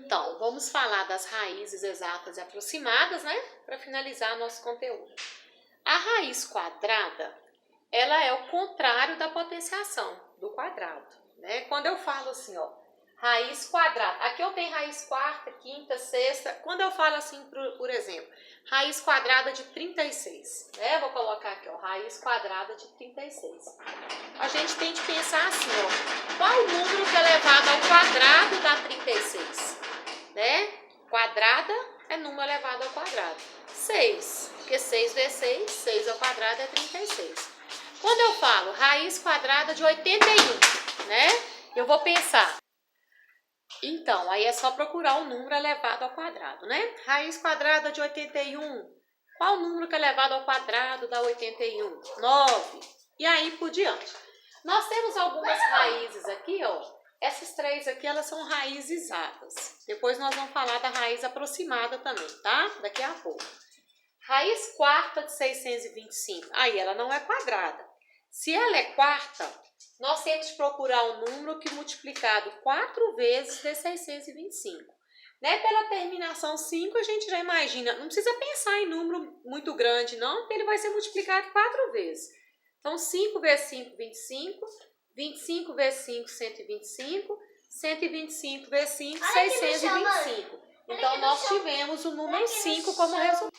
Então, vamos falar das raízes exatas e aproximadas, né? Para finalizar nosso conteúdo. A raiz quadrada, ela é o contrário da potenciação do quadrado, né? Quando eu falo assim, ó, raiz quadrada, aqui eu tenho raiz quarta, quinta, sexta. Quando eu falo assim, por exemplo, raiz quadrada de 36, né? Vou colocar aqui, ó, raiz quadrada de 36. A gente tem que pensar assim, ó, qual o número que é elevado ao quadrado da 36, né? Quadrada é número elevado ao quadrado. 6, porque 6 vezes 6, 6 ao quadrado é 36. Quando eu falo raiz quadrada de 81, né? Eu vou pensar. Então, aí é só procurar o número elevado ao quadrado, né? Raiz quadrada de 81. Qual o número que é elevado ao quadrado da 81? 9. E aí por diante. Nós temos algumas raízes aqui, ó. Essas três aqui, elas são raízes exatas. Depois nós vamos falar da raiz aproximada também, tá? Daqui a pouco. Raiz quarta de 625. Aí ela não é quadrada. Se ela é quarta, nós temos que procurar um número que multiplicado 4 vezes de 625. Né? Pela terminação 5, a gente já imagina. Não precisa pensar em número muito grande, não, porque ele vai ser multiplicado 4 vezes. Então, 5 vezes 5, 25. 25 vezes 5, 125. 125 vezes 5, 625. Então, nós tivemos o número 5 como resultado.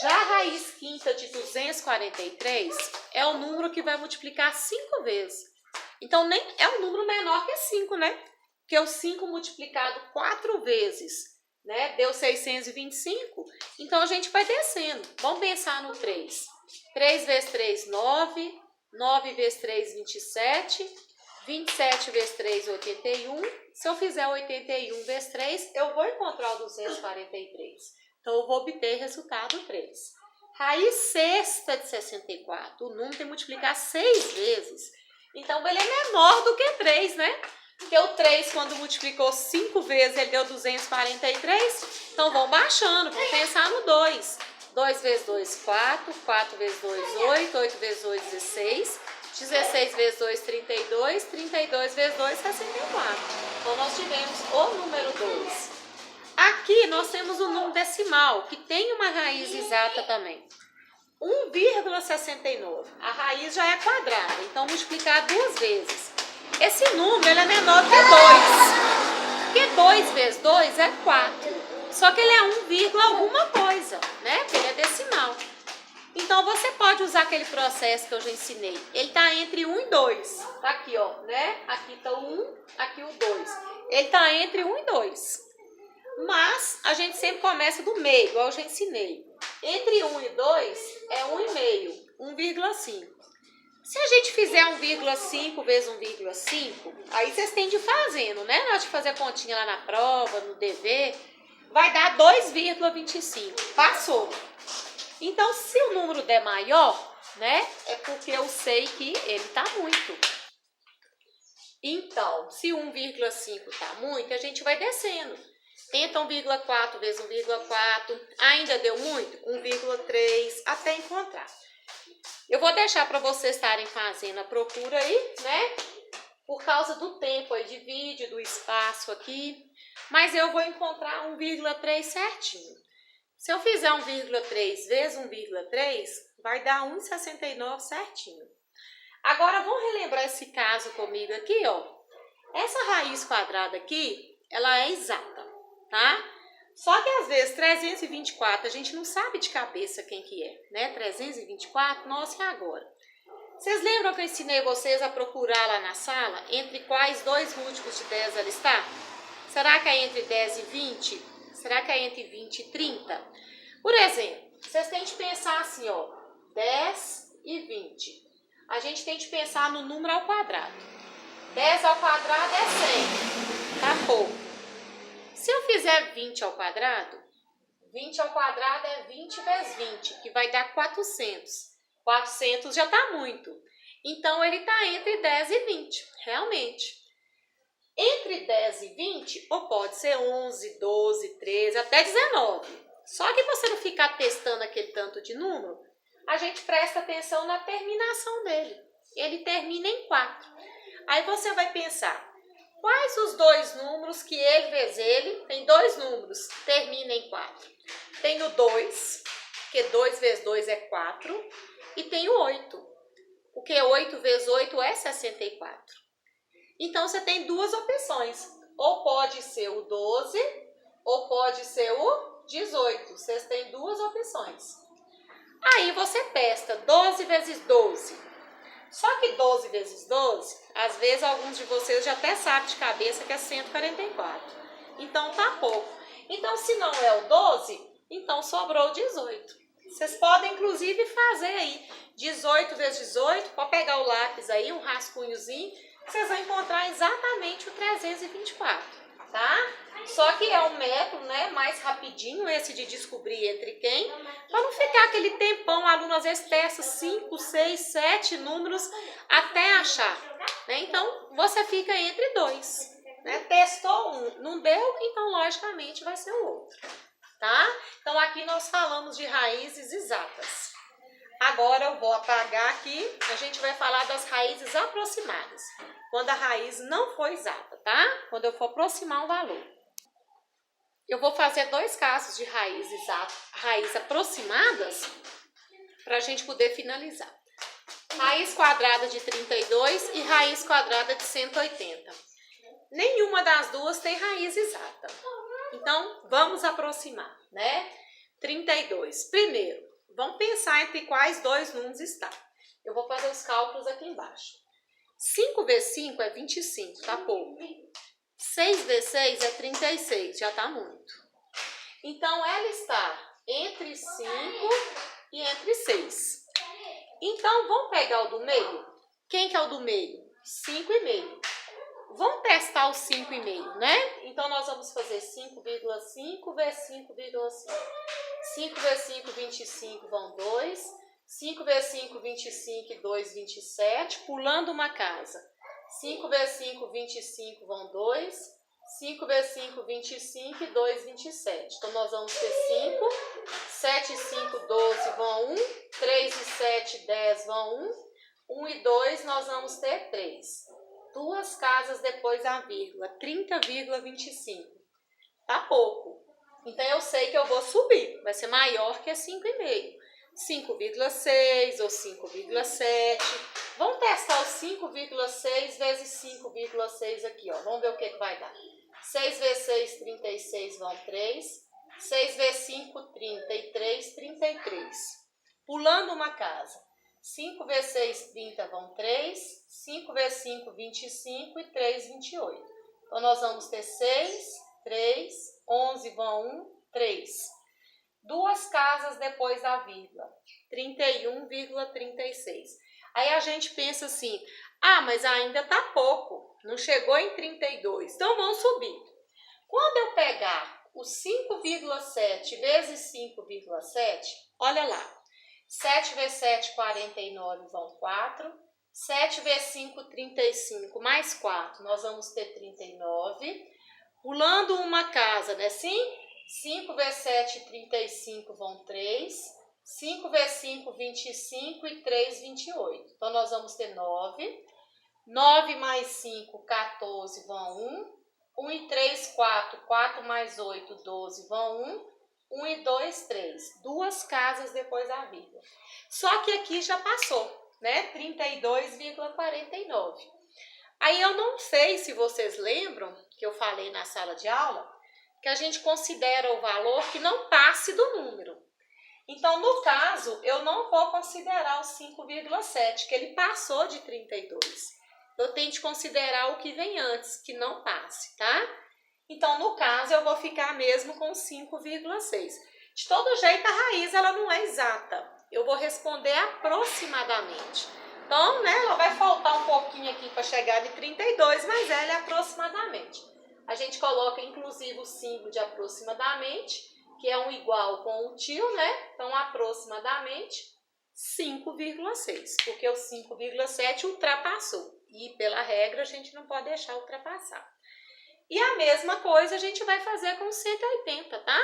Já a raiz quinta de 243 é o número que vai multiplicar 5 vezes. Então, nem é um número menor que 5, né? Porque o 5 multiplicado 4 vezes, né? Deu 625. Então, a gente vai descendo. Vamos pensar no 3. 3 vezes 3, 9. 9 vezes 3, 27. 27 vezes 3, 81. Se eu fizer 81 vezes 3, eu vou encontrar o 243. Então, eu vou obter resultado 3. Raiz sexta de 64. O número tem que multiplicar 6 vezes. Então, ele é menor do que 3, né? Porque o 3, quando multiplicou 5 vezes, ele deu 243. Então, vamos baixando. Vamos pensar no 2. 2 vezes 2, 4. 4 vezes 2, 8. 8 vezes 2, 16. 16 vezes 2, 32. 32 vezes 2, 64. Então, nós tivemos o número 2. Aqui nós temos o número decimal, que tem uma raiz exata também. 1,69. A raiz já é quadrada, então multiplicar 2 vezes. Esse número ele é menor que 2. Porque 2 vezes 2 é 4. Só que ele é 1, alguma coisa, né? Porque ele é decimal. Então você pode usar aquele processo que eu já ensinei. Ele está entre 1 e 2. Tá aqui, ó, né? Aqui está o 1, aqui o 2. Ele está entre 1 e 2. Mas a gente sempre começa do meio, igual eu já ensinei. Entre 1 e 2 é 1,5, 1,5. Se a gente fizer 1,5 vezes 1,5, aí vocês têm de ir fazendo, né? Na hora de fazer a continha lá na prova, no dever, vai dar 2,25. Passou. Então, se o número der maior, né? É porque eu sei que ele tá muito. Então, se 1,5 tá muito, a gente vai descendo. Tenta 1,4 vezes 1,4, ainda deu muito? 1,3, até encontrar. Eu vou deixar para vocês estarem fazendo a procura aí, né? Por causa do tempo aí de vídeo, do espaço aqui. Mas eu vou encontrar 1,3 certinho. Se eu fizer 1,3 vezes 1,3, vai dar 1,69 certinho. Agora, vamos relembrar esse caso comigo aqui, ó. Essa raiz quadrada aqui, ela é exata. Tá? Só que às vezes 324 a gente não sabe de cabeça quem que é, né? 324, nossa, e agora? Vocês lembram que eu ensinei vocês a procurar lá na sala entre quais dois múltiplos de 10 ela está? Será que é entre 10 e 20? Será que é entre 20 e 30? Por exemplo, vocês têm de pensar assim, ó, 10 e 20. A gente tem de pensar no número ao quadrado. 10 ao quadrado é 100, tá pouco. Se eu fizer 20 ao quadrado, 20 ao quadrado é 20 vezes 20, que vai dar 400. 400 já está muito. Então, ele está entre 10 e 20, realmente. Entre 10 e 20, ou pode ser 11, 12, 13, até 19. Só que você não ficar testando aquele tanto de número, a gente presta atenção na terminação dele. Ele termina em 4. Aí você vai pensar, quais os dois números que ele vezes ele números terminam em 4? Tenho 2, porque 2 vezes 2 é 4, e tenho 8, porque 8 vezes 8 é 64. Então, você tem duas opções, ou pode ser o 12, ou pode ser o 18, vocês têm duas opções. Aí você testa 12 vezes 12. Só que 12 vezes 12, às vezes alguns de vocês já até sabem de cabeça que é 144. Então tá pouco. Então se não é o 12, então sobrou 18. Vocês podem inclusive fazer aí 18 vezes 18, pode pegar o lápis aí, um rascunhozinho, vocês vão encontrar exatamente o 324, tá? Só que é um método, né, mais rapidinho esse de descobrir entre quem, para não ficar aquele tempão, o aluno às vezes testa 5, 6, 7 números até achar, né? Então, você fica entre 2, né? Testou um, não deu, então logicamente vai ser o outro, tá? Então, aqui nós falamos de raízes exatas. Agora eu vou apagar aqui, a gente vai falar das raízes aproximadas, quando a raiz não for exata, tá? Quando eu for aproximar um valor. Eu vou fazer dois casos de raiz aproximadas para a gente poder finalizar. Raiz quadrada de 32 e raiz quadrada de 180. Nenhuma das duas tem raiz exata. Então, vamos aproximar, né? 32. Primeiro, vamos pensar entre quais dois números está. Eu vou fazer os cálculos aqui embaixo. 5 vezes 5 é 25, tá pouco. 6 vezes 6 é 36, já tá muito. Então, ela está entre 5 e entre 6. Então, vamos pegar o do meio? Quem que é o do meio? 5,5. Vamos testar o 5,5, né? Então, nós vamos fazer 5,5 vezes 5,5. 5 vezes 5, 25, vão 2. 5 vezes 5, 25 e 2, 27, pulando uma casa. 5 vezes 5, 25, vão 2. 5 vezes 5, 25 e 2, 27. Então, nós vamos ter 5. 7 e 5, 12, vão 1. 3 e 7, 10, vão 1. 1 e 2, nós vamos ter 3. Duas casas depois da vírgula, 30,25. Tá pouco. Então, eu sei que eu vou subir. Vai ser maior que 5,5. 5,6 ou 5,7. Vamos testar o 5,6 vezes 5,6 aqui, ó. Vamos ver o que vai dar. 6 vezes 6, 36, vão 3. 6 vezes 5, 33, 33. Pulando uma casa. 5 vezes 6, 30, vão 3. 5 vezes 5, 25 e 3, 28. Então, nós vamos ter 6, 3, 11, vão 1, 3. Duas casas depois da vírgula, 31,36. Aí a gente pensa assim, mas ainda tá pouco, não chegou em 32, então vamos subir. Quando eu pegar o 5,7 vezes 5,7, olha lá, 7 vezes 7, 49, vão 4. 7 vezes 5, 35, mais 4, nós vamos ter 39. Pulando uma casa, né, assim? 5 vezes 7, 35, vão 3. 5 vezes 5, 25 e 3, 28. Então, nós vamos ter 9. 9 mais 5, 14, vão 1. 1 e 3, 4. 4 mais 8, 12, vão 1. 1 e 2, 3. Duas casas depois da vírgula. Só que aqui já passou, né? 32,49. Aí eu não sei se vocês lembram que eu falei na sala de aula que a gente considera o valor que não passe do número. Então, no caso, eu não vou considerar o 5,7, que ele passou de 32. Eu tenho que considerar o que vem antes, que não passe, tá? Então, no caso, eu vou ficar mesmo com 5,6. De todo jeito, a raiz ela não é exata. Eu vou responder aproximadamente. Então, né, ela vai faltar um pouquinho aqui para chegar de 32, mas ela é aproximadamente. A gente coloca, inclusive, o símbolo de aproximadamente, que é um igual com o tio, né? Então, aproximadamente 5,6, porque o 5,7 ultrapassou. E, pela regra, a gente não pode deixar ultrapassar. E a mesma coisa a gente vai fazer com 180, tá?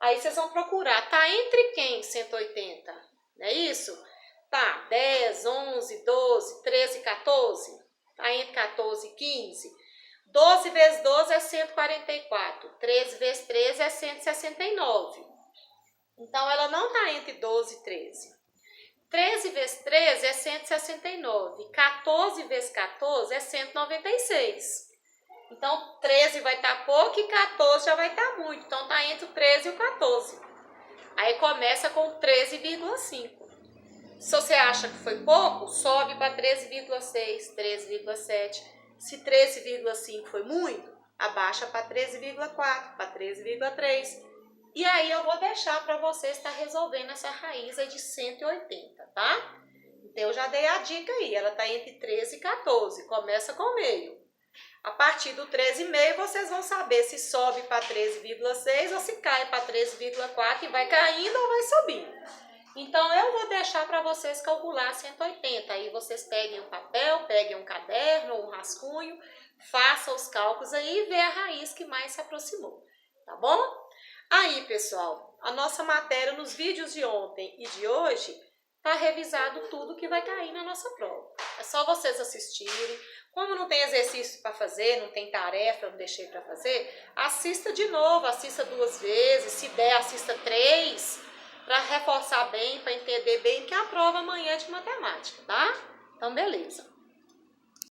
Aí, vocês vão procurar, tá entre quem 180? Não é isso? Tá, 10, 11, 12, 13, 14. Tá entre 14 e 15. 12 vezes 12 é 144. 13 vezes 13 é 169. Então, ela não está entre 12 e 13. 13 vezes 13 é 169. 14 vezes 14 é 196. Então, 13 vai estar pouco e 14 já vai estar muito. Então, está entre o 13 e o 14. Aí, começa com 13,5. Se você acha que foi pouco, sobe para 13,6, 13,7. Se 13,5 foi muito, abaixa para 13,4, para 13,3. E aí eu vou deixar para você estar resolvendo essa raiz aí de 180, tá? Então eu já dei a dica aí, ela está entre 13 e 14, começa com o meio. A partir do 13,5 vocês vão saber se sobe para 13,6 ou se cai para 13,4 e vai caindo ou vai subindo. Então, eu vou deixar para vocês calcular 180. Aí vocês peguem um papel, peguem um caderno ou um rascunho, façam os cálculos aí e vê a raiz que mais se aproximou, tá bom? Aí, pessoal, a nossa matéria nos vídeos de ontem e de hoje tá revisado tudo que vai cair na nossa prova. É só vocês assistirem. Como não tem exercício para fazer, não tem tarefa, eu não deixei para fazer, assista de novo, assista 2 vezes, se der, assista 3, para reforçar bem, para entender bem, que é a prova amanhã é de matemática, tá? Então, beleza.